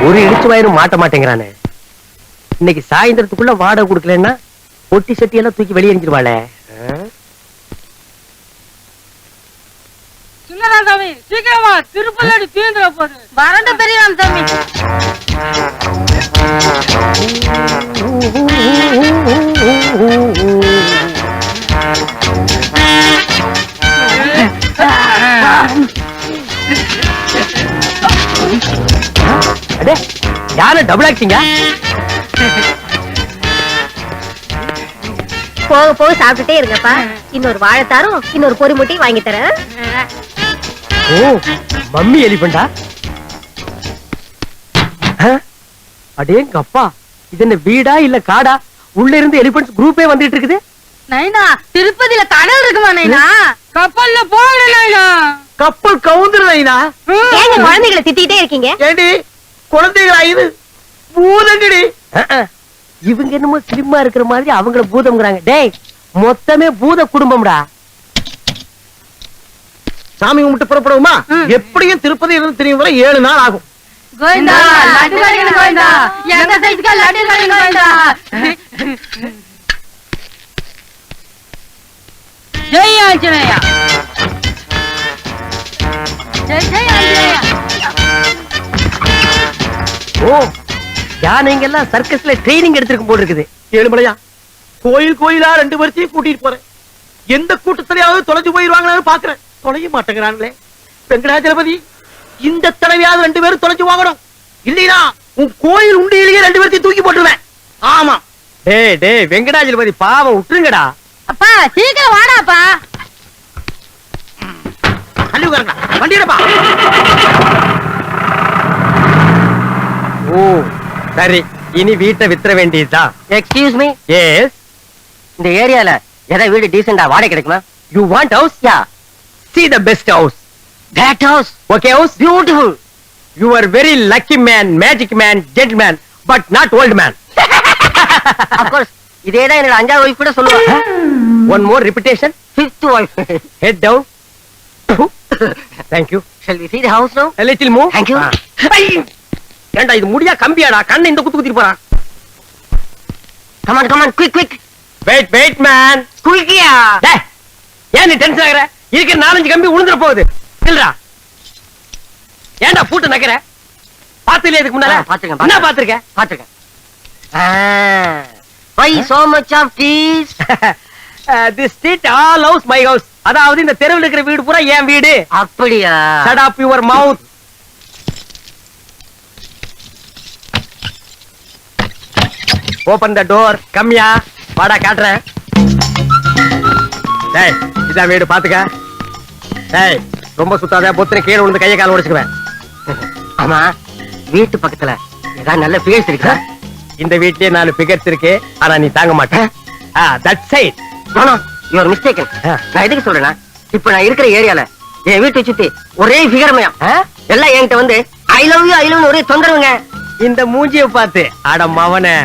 ஒரு இடிச்சு வாயிரும் மாட்ட மாட்டேங்கிறானே. இன்னைக்கு சாயந்தரத்துக்குள்ள வாடகை கொடுக்கலன்னா பொட்டி சட்டி எல்லாம் தூக்கி வெளியே எரிஞ்சிருவாளே. சாமி சீக்கிரமா திருப்பதி தீர்ந்துட போகுது. வரண்ட பெரியலாம் சாமி. அடே யார டபுள் ஆக்டிங்க? போக போக சாப்பிட்டுட்டே இருங்கப்பா. இன்னொரு வாழைத்தாரும் இன்னொரு பொறி முட்டையும் வாங்கி தரேன். ஓ மம்மி எலிபண்டா? அடேங்க அப்பா, இது என்ன வீடா இல்ல காடா? உள்ள இருந்து எலிபண்ட்ஸ் குரூப்பே வந்துட்டு இருக்குது. நைனா திருப்பதியில கடல் இருக்குமா நைனா? கப்பல்ல போகல நைனா. கப்பல் கவுந்துரு நைனா. ஏங்க குழந்தைகளை திட்டிட்டே இருக்கீங்க? ஏண்டி குழந்தைகளா இது? பூதங்கடி. இவங்க என்னமோ ஸ்லிம்மா இருக்கிற மாதிரி அவங்கள பூதம்ங்கறாங்க. டேய் மொத்தமே பூத குடும்பம்டா. சாமி கும்பிட்டு புறப்படுவோமா? எப்படியும் திருப்பதி இருந்து தெரியும் வரை 7 நாள் ஆகும். கோவிந்தா லட்டு கடைங்க கோவிந்தா. எங்க சைஸ்க்கு லட்டு கடைங்க கோவிந்தா. ஜெய் ஆஞ்சநேயா. ஜெய் ஜெய் ஆஞ்சநேயா. ஓ யானைங்க எல்லாம் சர்க்கஸ்ல ட்ரெய்னிங் எடுத்துருக்கு போல இருக்குது. ஏழுமலையா கோயில் கோயிலா 2 வருஷத்தையும் கூட்டிட்டு போறேன். எந்த கூட்டத்திலேயாவது தொலைஞ்சு போயிருவாங்களான்னு பாக்குறேன். தொலைய மாட்டேங்கிறாங்களே. வெங்கடாஜலபதி இந்த தடவையாவது 2 பேரும் தொலைஞ்சு வாங்கணும். இல்லையா உன் கோயில் உண்டியிலேயே 2 பேர்த்தையும் தூக்கி போட்டுருவேன். ஆமா. டேய் டேய் வெங்கடாஜலபதி பாவம் விட்டுருங்கடா. அப்பா சீக்கிரம் வாடாப்பா. தள்ளி உட்காருங்க. வண்டியடப்பா. ஓ சரி, இனி வீட்டை வித்துற வேண்டியதுதான். Excuse me, yes. இந்த ஏரியால ஏதாவது வீடு டீசெண்டா வாடகை கிடைக்குமா? You want house? Yeah. See the best house. That house, Okay house? beautiful. You are very lucky man, magic man, gentleman, but not old man. Of course, இதேதான் என்னோட 5வது வைஃப் கூட சொல்லுவாங்க. One more repetition. 5th wife. Head down. Thank you. Shall we see the house now? A little move. Thank you. ஏண்டா இது முடியா கம்பியாடா? கண்ணை இந்த குத்து குத்திட்டு போறான். Come on, quick, quick. Wait, wait man. Quickயா. டேய் ஏன் நீ டென்ஷன் ஆகுற? இருக்கிற 4-5 கம்பி உளுந்துற போகுது. இல்லடா. ஏண்டா பூட்டு நக்கற? பாத்துலயே இதுக்கு முன்னால? பாத்துங்க. என்ன பாத்துக்க? பாத்துங்க. Why so much of these? This street all house my house. அதாவது இந்த தெருவுல இருக்கிற வீடு பூரா என் வீடு. அப்படியா? Shut up your mouth. Open the door. கம்மியா வாடா காட்றேன். டேய் இதான் வீடு பாத்துக்க. டேய் ரொம்ப சுத்தாத, பொத்துன கீழே விழுந்து கையை கால உடைச்சுக்குவேன். ஆமா, வீட்டு பக்கத்துல ஏதாவது நல்ல பிளேஸ் இருக்கா? இந்த வீட்லயே 4 பிகர்ஸ் இருக்கு. ஆனா நீ தாங்க மாட்ட. That side. No you are mistaken. நான் எதுக்கு சொல்றேன்னா, இப்ப நான் இருக்கிற ஏரியால என் வீட்டை சுத்தி ஒரே ஃபிகர்மயம். எல்லாம் என்கிட்ட வந்து ஐ லவ் யூ ஒரே தொந்தரவுங்க. இந்த மூஞ்சிய பார்த்து அட மவனே.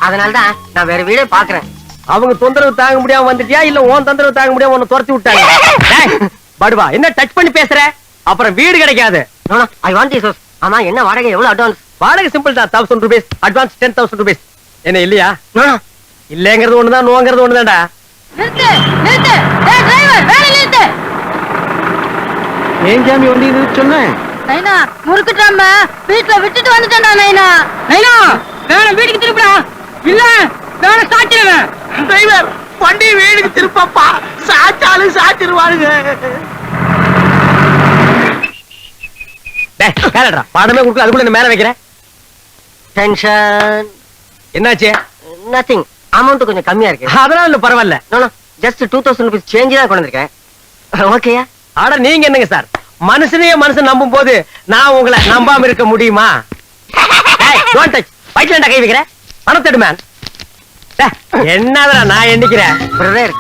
அதனாலதான் நான் வேற வீடே பாக்குறேன். அவங்க தொந்தரவு தாங்க முடியாம வந்துட்டியா இல்ல உன் தொந்தரவு தாங்க முடியாம உன்னை துரத்தி விட்டாங்க? படுவா என்ன டச் பண்ணி பேசுற? அப்புறம் வீடு கிடைக்காது. I want this house. ஆமா, என்ன வாடகை எவ்வளவு அட்வான்ஸ்? வாடகை சிம்பிள் தான், 1000 rupees. Advance 10,000 rupees. என்ன இல்லையா? இல்லங்கிறது ஒண்ணுதான், நோங்கிறது ஒண்ணுதான்டா. நிறுத்து நிறுத்து. டேய் டிரைவர் வேலை நிறுத்து. ஏன் ஜாமி வந்து இது சொன்னேன்? நைனா முறுக்குட்டாம வீட்ல விட்டுட்டு வந்துட்டேன்டா நைனா. நைனா வேற வீட்டுக்கு திருப்புடா. இல்ல வேற சாச்சிடுவேன். டிரைவர் வண்டி வீட்டுக்கு திருப்பப்பா. சாச்சாலும் சாச்சிருவானுங்க. டேய் கேளடா, பாடமே குடுக்க அதுக்குள்ள என்ன மேல வைக்கிற? டென்ஷன். என்னாச்சு? நதிங். அமௌண்ட் கொஞ்சம் கம்மியா இருக்கு. அதனால இல்ல பரவாயில்ல. நோ ஜஸ்ட் 2000 rupees சேஞ்ச் தான் கொண்டு வந்திருக்கேன். ஓகேயா? ஆட நீங்க என்னங்க சார், மனுஷனையே மனுஷன் நம்பும் போது நான் உங்களை நம்பாம இருக்க முடியுமா? Don't touch. வயிற்றுல கை வைக்கிற பணத்தெடு மேன். என்னடா நான் எண்ணிக்கிறேன். பிரதர்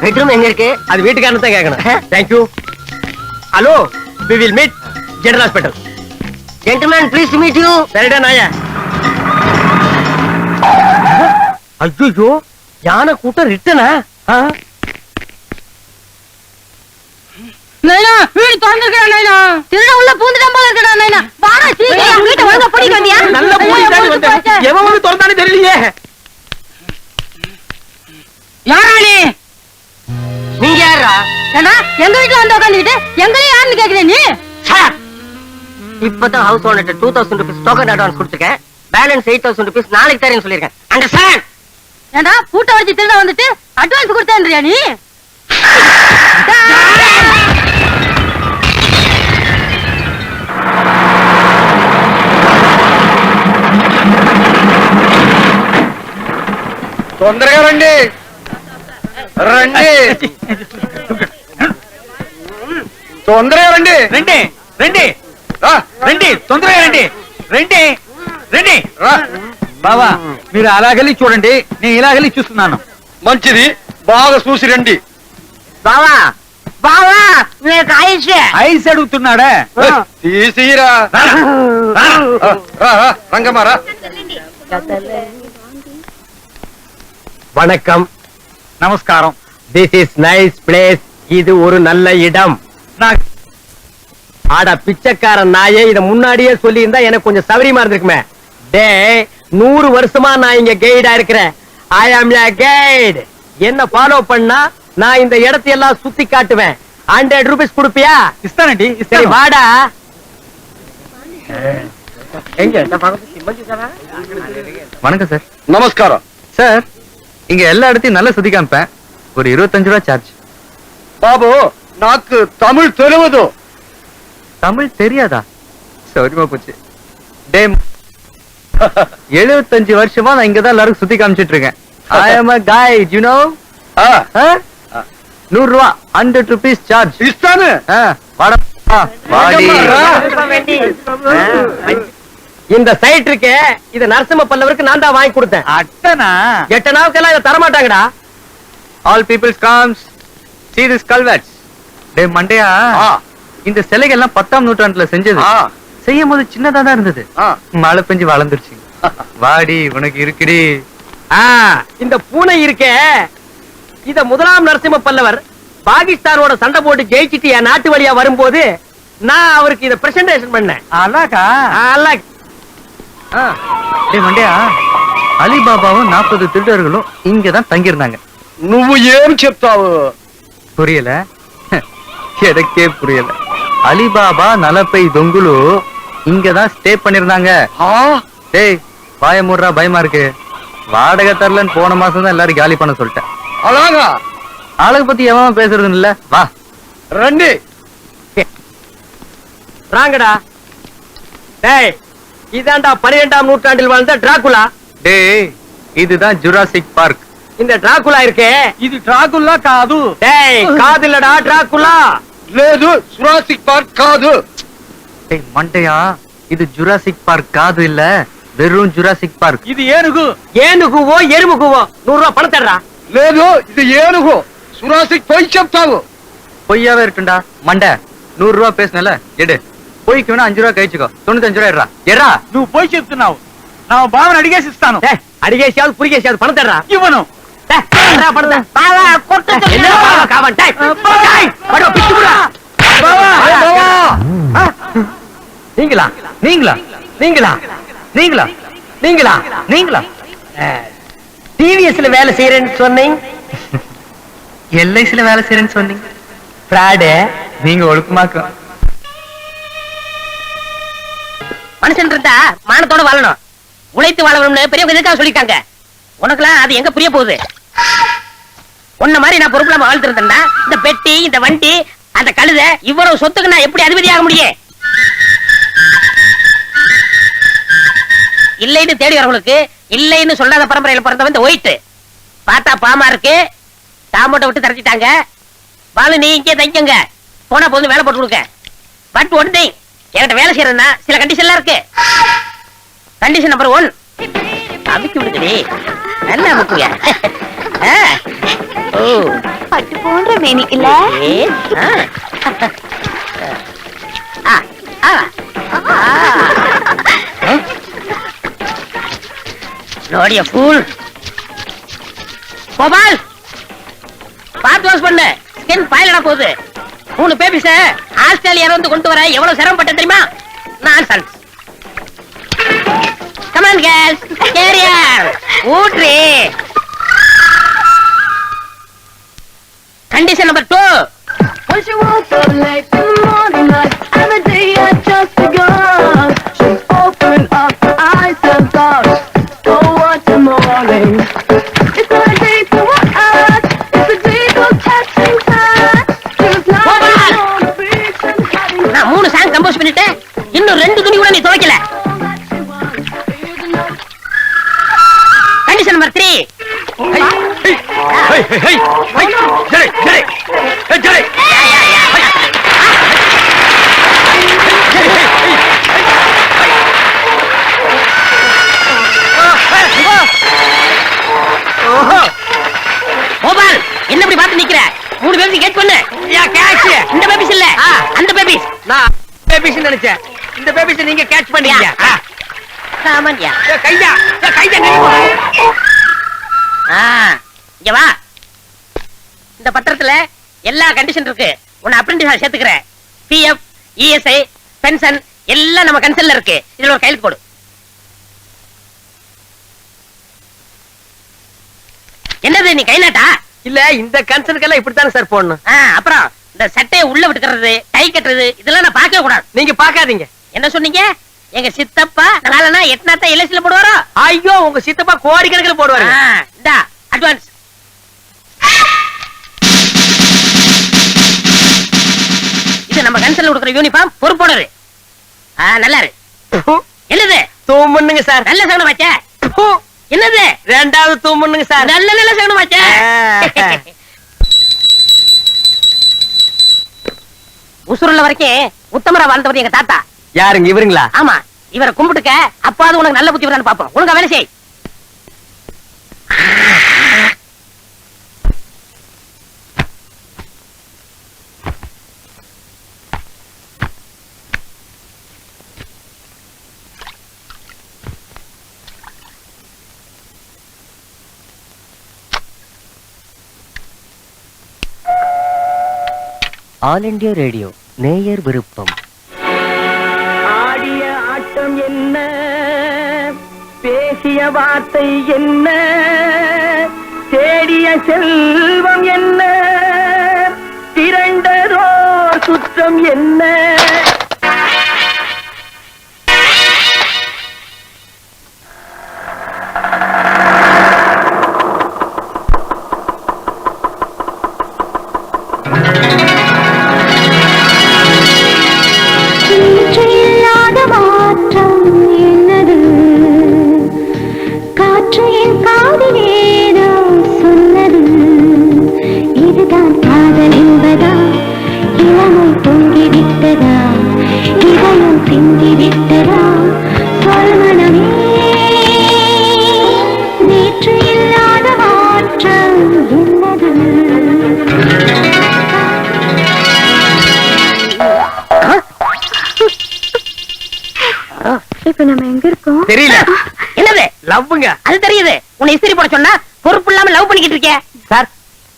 பெட்ரூம் எங்க இருக்கு? அது வீட்டுக்காரன் தான் கேட்கணும். Thank you. Hello, we will meet general hospital. Gentleman please to meet you. சரிடா நாயே. ஐயோ யானை கூட்டம் ரிட்டனா? நைனா வீடு திறந்திருக்கா நைனா. திருட உள்ள பூந்துட்டான் போல இருக்கடா நைனா. வாடா சீக்கிரம் வீட்டை ஒழுங்கா பூட்டிட்டு வந்தியா? எவன் வந்து திறந்தானே தெரியலையே. யாரா நீ? நீங்க யாரா? ஏண்டா எங்க வீட்டுல வந்து உட்காந்துக்கிட்டு எங்களையும் யாருன்னு கேக்குற நீ? இப்பதான் house owner 2000 rupees token advance கொடுத்துருக்கேன். பேலன்ஸ் 8000 rupees நாளைக்கு தரேன்னு சொல்லிருக்கேன். அண்டர்ஸ்டாண்ட்? ஏண்டா பூட்ட வச்சு திருட வந்துட்டு அட்வான்ஸ் கொடுத்தேன்றியா நீ? తొందరగా రండి రండి తొందరగా రండి రండి రండి రండి తొందరగా రండి రండి రండి బావా మీరు అలాగెళ్ళి చూడండి, నేను ఇలాగెళ్ళి చూస్తున్నాను. మంచిది, బాగా చూసి రండి. బావా బావా నీకు ఐస్ ఐస్ అడుగుతున్నాడా? తీసిరా రంగమారా. வணக்கம். நமஸ்காரம். This is nice place. இது ஒரு நல்ல இடம். ஆட பிச்சைக்காரன் நாயே, இத முன்னாடியே சொல்லி இருந்தா எனக்கு கொஞ்சம் சௌரியமா இருந்திருக்குமே. டே 100 வருஷமா நான் இங்க கைடா இருக்கிறேன். ஐ ஆம் ய கைட். என்ன ஃபாலோ பண்ணா நான் இந்த இடத்தை எல்லாம் சுத்தி காட்டுவேன். 100 rupees கொடுப்பியா? இஸ்தானடி. சரி வாடா. வணக்கம் சார். நமஸ்காரம் சார், இங்க எல்லா இடத்தையும் நல்லா சுத்தி காமிப்பேன். ஒரு 25 ரூபா சார்ஜ். బాబు నాకు తమిళ్ తెలియదు. தமிழ் தெரியாதா? சௌரியமா போச்சு. டே 75 வருஷமா நான் இங்கதான் எல்லாரும் சுத்தி காமிச்சிட்டு இருக்கேன். ஐ அம் a guide, you know? 100 ரூபா 100 rupees சார்ஜ். ఇస్తాను. வாடா வாடி. இந்த சைட் இருக்கே, இது நரசிம்ம பல்லவருக்கு நான் தான் வாங்கி கொடுத்தேன். அட்டனா 8 நாவுக்கெல்லாம் இதை தரமாட்டாங்கடா. All people comes. See this culverts. டே மண்டையா, இந்த சிலைகள் எல்லாம் 10ஆம் நூற்றாண்டுல செஞ்சது. செய்யும் போது சின்னதா தான் இருந்தது. மழை பெஞ்சு வளர்ந்துருச்சு. வாடி உனக்கு இருக்குடி. இந்த பூனை இருக்கே, இத 1ஆம் நரசிம்ம பல்லவர் பாகிஸ்தானோட சண்டை போட்டு ஜெயிச்சிட்டு என் நாட்டு வழியா வரும்போது நான் அவருக்கு இத பிரசன்டேஷன் பண்ணேன். அழகா அழகா. டே மண்டையா, அலிபாபாவும் 40 திருடர்களும் இங்கதான் தங்கியிருந்தாங்க. నువ్వు ఏం చెప్తావు? புரியல? எனக்கே புரியல. அலிபாபா நலப்பை தொங்குலு இங்கதான் ஸ்டே பண்ணிருந்தாங்க. டேய் வாய மூடுறா, பயமா இருக்கு. வாடகை தரலன்னு போன மாசம் தான் எல்லாரும் காலி பண்ண சொல்லிட்டேன். అలాగా ஆளுக பத்தி எவன் பேசுறது இல்ல. வா రండి. ராங்கடா. டேய் இதாண்டா 12ஆம் நூற்றாண்டில் வாழ்ந்த டிராகுலா. டேய் இதுதான் ஜுராசிக் பார்க். இந்த டிராகுலா இருக்கே, இது டிராகுலா కాదు. டேய் కాదుலடா டிராகுலா. లేదు జురాసిక్ పార్క్ కాదు. டேய் மண்டையா, இது ஜுராசிக் பார்க் காது இல்ல, வெறும் ஜுராசிக் பார்க். இது ஏனுகு. ஏனுகுவோ எருமுகுவோ 100 ரூபாய் பணம் தர்றா. లేదు ఇది ఏనుగు. జురాసిక్ పోయి చెప్తావు. பொய்யாவே இருக்குண்டா மண்டை. 100 ரூபா பேசுனல எடு. பொய்க்கு வேணா 5 ரூபா கழிச்சுக்கோ. 95 ரூபா எட்ரா. ఎర్రా నువ్వు పోయి చెప్తున్నావు. నా బావని అడిగేసి ఇస్తాను. అడిగేసావు పురిగేసావు పణం తర్రా. ఇవ్వను. நீங்களா நீங்களா நீங்களா நீங்களா நீங்களா நீங்களா டிவிஎஸ்ல வேலை செய்யறேன்னு சொன்னீங்க. எல்ஐசில வேலை செய்யறேன்னு சொன்னீங்க. பிராடு. நீங்க ஒழுக்கமாக்கும். மனுஷன் இருந்தா மானத்தோட வாழணும், உழைத்து வாழணும்னு பெரியவங்க எதுக்காக சொல்லிட்டாங்க. உனக்குலாம் அது எங்க புரிய போகுது? உன்ன மாதிரி நான் பொறுப்பு இல்லாம வாழ்த்து இருந்தேன்னா இந்த பெட்டி, இந்த வண்டி, அந்த கழுத, இவ்வளவு சொத்துக்கு நான் எப்படி அதிபதியாக முடியும்? இல்லைன்னு தேடி வரவங்களுக்கு இல்லைன்னு சொல்லாத பரம்பரையில பிறந்தவன் இந்த ஒயிட். பார்த்தா பாமா இருக்கு, தாமோட்டை விட்டு தரட்டிட்டாங்க. பாலு நீ இங்கே தைக்கங்க, போனா போது வேலை போட்டு கொடுக்க. பட் ஒன் திங், என்கிட்ட வேலை செய்யறதுன்னா சில கண்டிஷன்லாம் இருக்கு. கண்டிஷன் நம்பர் 1, அமுக்கி விடுக்கடி. நல்லா அமுக்குங்க. ஓ பட்டு போன்ற மேனி இல்ல. நோடிய ஃபூல். கோபால் பார்த்து வாஷ் பண்ணு, ஸ்கின் பாயிலடா போகுது. 3 பேபிஸ ஆஸ்திரேலியா வந்து கொண்டு வர எவ்வளவு சிரமப்பட்ட தெரியுமா? Nonsense. Come on girl. Carriers carrier ஊட்ரி. Condition number 2. Once you woke up late in the morning like every day had just begun. She opened up her eyes and thought, oh what a morning. It's a day to walk out, it's a day for catching time. She was lying on the beach and having நான் 3 song compose பண்ணிட்டேன். இன்னும் 2 துணி கூட நீ துவைக்கல. Condition number 3. Gopal என்ன இப்படி பார்த்து நிக்கிற? 3 பேபிஸ் கேட்ச் பண்ணு. இந்த பேபிஸ் இல்ல, அந்த பேபிஸ். நான் பேபிஸ் நினைச்சேன். இந்த பேபிஸ் நீங்க கேட்ச் பண்ணீங்க. சாமான்யா. கையா இங்க வா. இந்த பத்திரத்துல எல்லா கண்டிஷன் இருக்கு. உன்னை அப்ரெண்டிஸா சேர்த்துக்கிறேன். பிஎஃப், இஎஸ்ஐ, பென்ஷன் எல்லாம் நம்ம கன்சல்ல இருக்கு. இதுல ஒரு கையெழுத்து போடு. என்னது நீ கை நாட்டா? இல்ல, இந்த கன்சர்னுக்கெல்லாம் இப்படித்தானே சார் போடணும். அப்புறம் இந்த சட்டையை உள்ள விட்டுக்கிறது, டை கட்டுறது இதெல்லாம் நான் பார்க்கவே கூடாது. நீங்க பாக்காதீங்க. என்ன சொன்னீங்க? எங்க சித்தப்பா நாளனா எட்நாத்தா எல்எஸ்ல போடுவாரோ? ஐயோ, உங்க சித்தப்பா கோடிக்கணக்கில் போடுவாரு. இந்தா அட்வான்ஸ். இது நம்ம கன்சல்ல கொடுக்குற யூனிஃபார்ம். பொறுப்போடு நல்லா இருக்கு. என்னது? தூமுன்னுங்க சார். நல்ல சகனம் ஆச்சே. என்னது? 2வது தூமுன்னுங்க சார். நல்ல நல்ல சகனம் ஆச்சே. உசுருள்ள வரைக்கும் உத்தமரா வாழ்ந்தவர் எங்க தாத்தா. யாருங்க இவருங்களா? ஆமா, இவரை கும்பிட்டுக்க. அப்பாவது உனக்கு நல்ல புத்தி வரான்னு பாப்போம். ஒழுங்கா வேலை செய். ஆல் இண்டியா ரேடியோ நேயர் விருப்பம். ஆடிய ஆட்டம் என்ன, பேசிய வார்த்தை என்ன, தேடிய செல்வம் என்ன, திரண்டதோர் சுற்றம் என்ன. இல்லாத மாற்றம் என்னது? காற்று என் காதிலேதோ சொன்னது. இதுதான் காதல் என்பதா? இளமை பொங்கிவிட்டதா? இதயம் சிந்திவிட்டதா? சொல்மனமே, நேற்று இல்லாத மாற்றம் என்னது? இப்ப நம்ம எங்க இருக்கோம்? தெரியல. என்னது? லவ்வுங்க. அது தெரியுது. உன்னை இஸ்திரி போட சொன்னா பொறுப்பு இல்லாம லவ் பண்ணிக்கிட்டு இருக்க. சார்,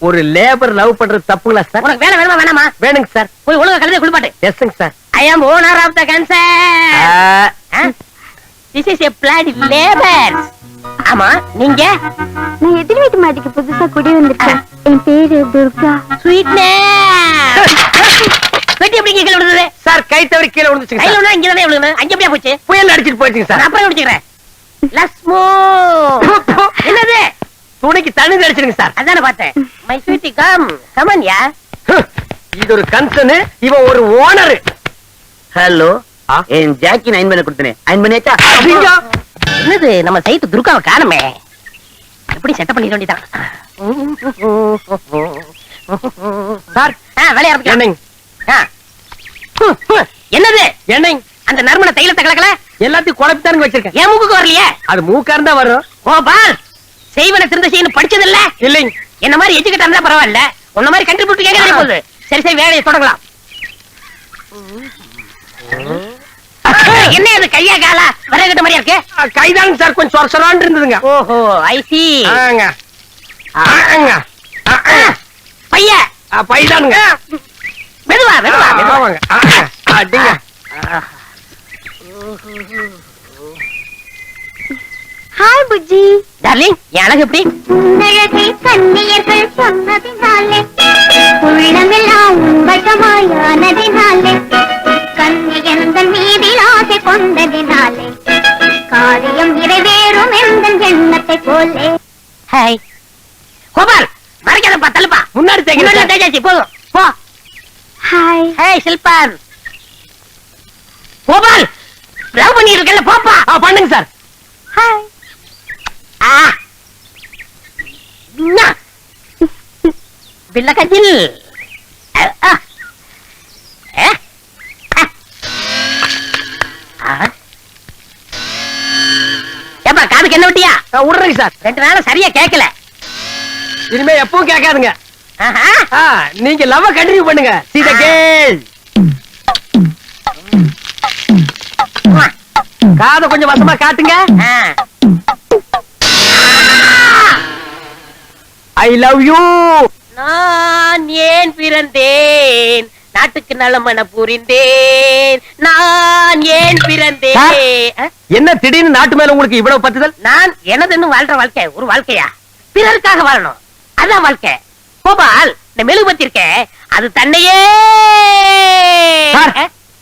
ஒரு லேபர் லவ் பண்றது தப்புங்களா சார்? உனக்கு வேலை வேணுமா வேணாமா? வேணுங்க சார். போய் ஒழுங்கா கழுதை குளிப்பாட்டு. எஸ்ங்க sir. I am owner of the concern. This is a bloody labor. ஆமா, நீங்க? நான் எதிர் வீட்டு மாட்டிக்கு புதுசா குடி வந்திருக்கேன். என் பேரு துர்கா. ஸ்வீட்னஸ். வெட்டி எப்படி கீழே விழுந்தது? சார், கை தவறி கீழே விழுந்துச்சுங்க கையில சார். ஒண்ணு இங்க தானே விழுந்தது. அங்க எப்படியா போச்சு? புயல் அடிச்சிட்டு போயிடுச்சுங்க நான் சார். அப்புறம் விடுச்சுக்கிறேன். லஸ்மோ. என்னது? துணிக்கு தண்ணி அடிச்சிருங்க சார். அதானே பார்த்தேன். My sweetie come come on yeah. இது ஒரு கன்சர்ன், இவன் ஒரு ஓனர். ஹலோ, என் ஜாக்கி அயன் பண்ண கொடுத்தனே, அயன் பண்ணியாச்சா? என்னது? நம்ம சைட்டு துர்காவை காணுமே. எப்படி செட்டப் பண்ணிட வேண்டியதான். சார், வேலையா இருக்கு. என்னங்க என்னது? என்னங்க அந்த நறுமண தைலத்தை கலக்கல எல்லாத்தையும் குழப்பித்தானுங்க வச்சிருக்கேன். என் மூக்குக்கு வரலையே. அது மூக்கா இருந்தா வரும். கோபால், செய்வன திருந்த செய்யணும் படிச்சது இல்ல. இல்லைங்க. என்ன மாதிரி எஜுகேட் இருந்தா பரவாயில்ல. உன்ன மாதிரி கண்ட்ரிபியூட் கேட்க போகுது. சரி சரி, வேலையை தொடங்கலாம். என்ன இது? கையா காலா வரகட்ட மாதிரியா இருக்கு? கைதாங்க சார், கொஞ்சம் சொரசொரான்னு இருந்ததுங்க. ஓஹோ, ஐ சி. ஆங்க ஆங்க பைய பைதானுங்க. மெதுவா மெதுவா மெதுவா. ஆமாங்க. அடிங்க. ஜி டார்லிங் என் அழகு எப்படி உன்னழகை கண்ணியர்கள் சொன்னதினாலே உள்ளமெல்லாம் உன்வசமாயானதினாலே கண்ணியந்தன் மீதில் ஆசை கொண்டதினாலே காரியம் நிறைவேறும் எந்த எண்ணத்தை போலே ஹாய் கோபால் மறைக்காதப்பா தள்ளுப்பா முன்னாடி முன்னாடி தேய்ங்க தேய்ச்சாச்சு போதும் போ ஹாய் ஹாய் சில்பான் கோபால் லவ் பண்ணிட்டு இருக்கல போப்பா பண்ணுங்க சார். ஹாய் ஆ நா பில்ல கஜில் ஏப்பா காதுக்கு என்ன விட்டியா விடுறேங்க சார். 2 நாளா சரியா கேட்கல இனிமே எப்பவும் கேட்காதுங்க. ஆஹா. நீங்க லவ் கண்டினியூ பண்ணுங்க. See the girl. காதை கொஞ்சம் வசமா காட்டுங்க. ஆ. I love you. நான் ஏன் பிறந்தேன் நாட்டுக்கு நலமன புரிந்தேன் நான் ஏன் பிறந்தேன் என்ன திடீர்னு நாட்டு மேல உங்களுக்கு இவ்வளவு பத்துதல்? நான் எனதுன்னு வாழ்ற வாழ்க்கை ஒரு வாழ்க்கையா பிறருக்காக வாழணும் அதான் வாழ்க்கை கோபால் இந்த மெழுகுபத்தி இருக்கே அது தன்னையே சார்,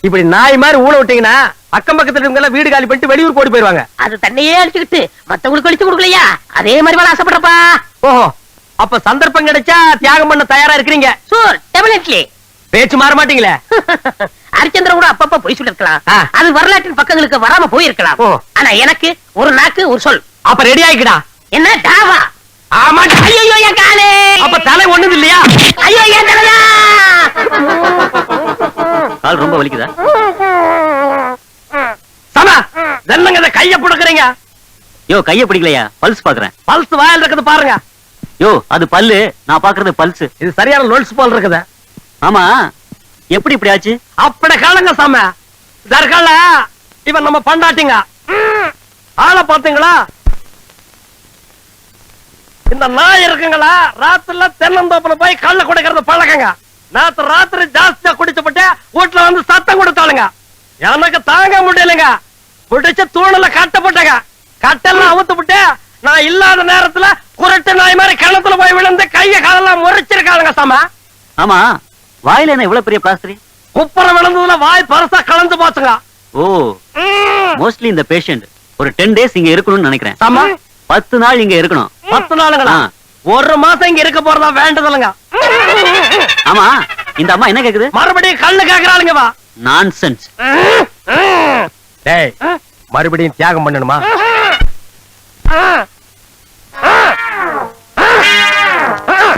இப்படி நாய் மாதிரி ஊழ விட்டீங்கன்னா அக்கம் பக்கத்துல இருக்கவங்க எல்லாம் வீடு காலி பண்ணிட்டு வெளியூர் போடி போயிருவாங்க. அது தன்னையே அடிச்சுக்கிட்டு மத்தவங்களுக்கு அடிச்சு கொடுக்கலையா அதே மாதிரி வாழ ஆசைப்படுறப்பா ஓஹோ, அப்ப சந்தர்ப்பம் கிடைச்சா தியாகம் பண்ண தயாரா இருக்கிறீங்க. சூர் டெபினெட்லி பேச்சு மாற மாட்டீங்களே. ஹரிச்சந்திரன் கூட அப்பப்ப பொய் சொல்லிருக்கலாம் ஆ. அது வரலாற்றின் பக்கங்களுக்கு வராம போயிருக்கலாம் ஓ. ஆனா எனக்கு ஒரு நாக்கு ஒரு சொல் அப்ப ரெடி ஆயிக்கடா. என்ன டாவா ஆமா. ஐயோ என் காலே அப்ப தலை ஒண்ணுது இல்லையா? ஐயோ என் தலையா கால் ரொம்ப வலிக்குதா? சமா என்னங்க இத கைய புடுக்குறீங்க? யோ கைய பிடிக்கலையா? பல்ஸ் பாக்குறேன். பல்ஸ் வாயில இருக்குது பாருங்க. யோ அது பல்லு, நான் பாக்குறது பல்ஸ். இது சரியான லோல்ஸ் போல் இருக்குது. ஆமா, எப்படி இப்படி ஆச்சு? அப்பட காலங்க சாம தற்கால இவன் நம்ம பண்டாட்டிங்க. ஆளை பாத்தீங்களா? இந்த நாய் இருக்குங்களா ராத்திரில தென்னந்தோப்புல போய் கள்ள குடிக்கிறது பழக்கங்க. நேத்து ராத்திரி ஜாஸ்தியா குடிச்சுப்பட்டு வீட்டுல வந்து சத்தம் கொடுத்தாளுங்க. எனக்கு தாங்க முடியலைங்க. பிடிச்சு தூணுல கட்டப்பட்டங்க. கட்டெல்லாம் அவுத்துப்பட்டு நான் இல்லாத நேரத்துல குரட்டு நாய் மாதிரி கிணத்துல போய் விழுந்து கைய காலெல்லாம் முறைச்சிருக்காளுங்க சாம. ஆமா, வாயில என்ன இவ்வளவு பெரிய பிளாஸ்டரி? குப்புற விழுந்ததுல வாய் பரசா கலந்து போச்சுங்க. ஓ, மோஸ்ட்லி இந்த பேஷண்ட் ஒரு 10 days இங்க இருக்கணும்னு நினைக்கிறேன். சாமா 10 நாள் இங்க இருக்கணும். 10 நாளுங்களா? ஆ. ஒரு மாசம் இங்க இருக்க போறதா வேண்டதில்லைங்க. ஆமா, இந்த அம்மா என்ன கேக்குது? மறுபடியும் கண்ணு கேக்குறாளுங்க. வா நான்சென்ஸ். டேய், மறுபடியும் தியாகம் பண்ணணுமா?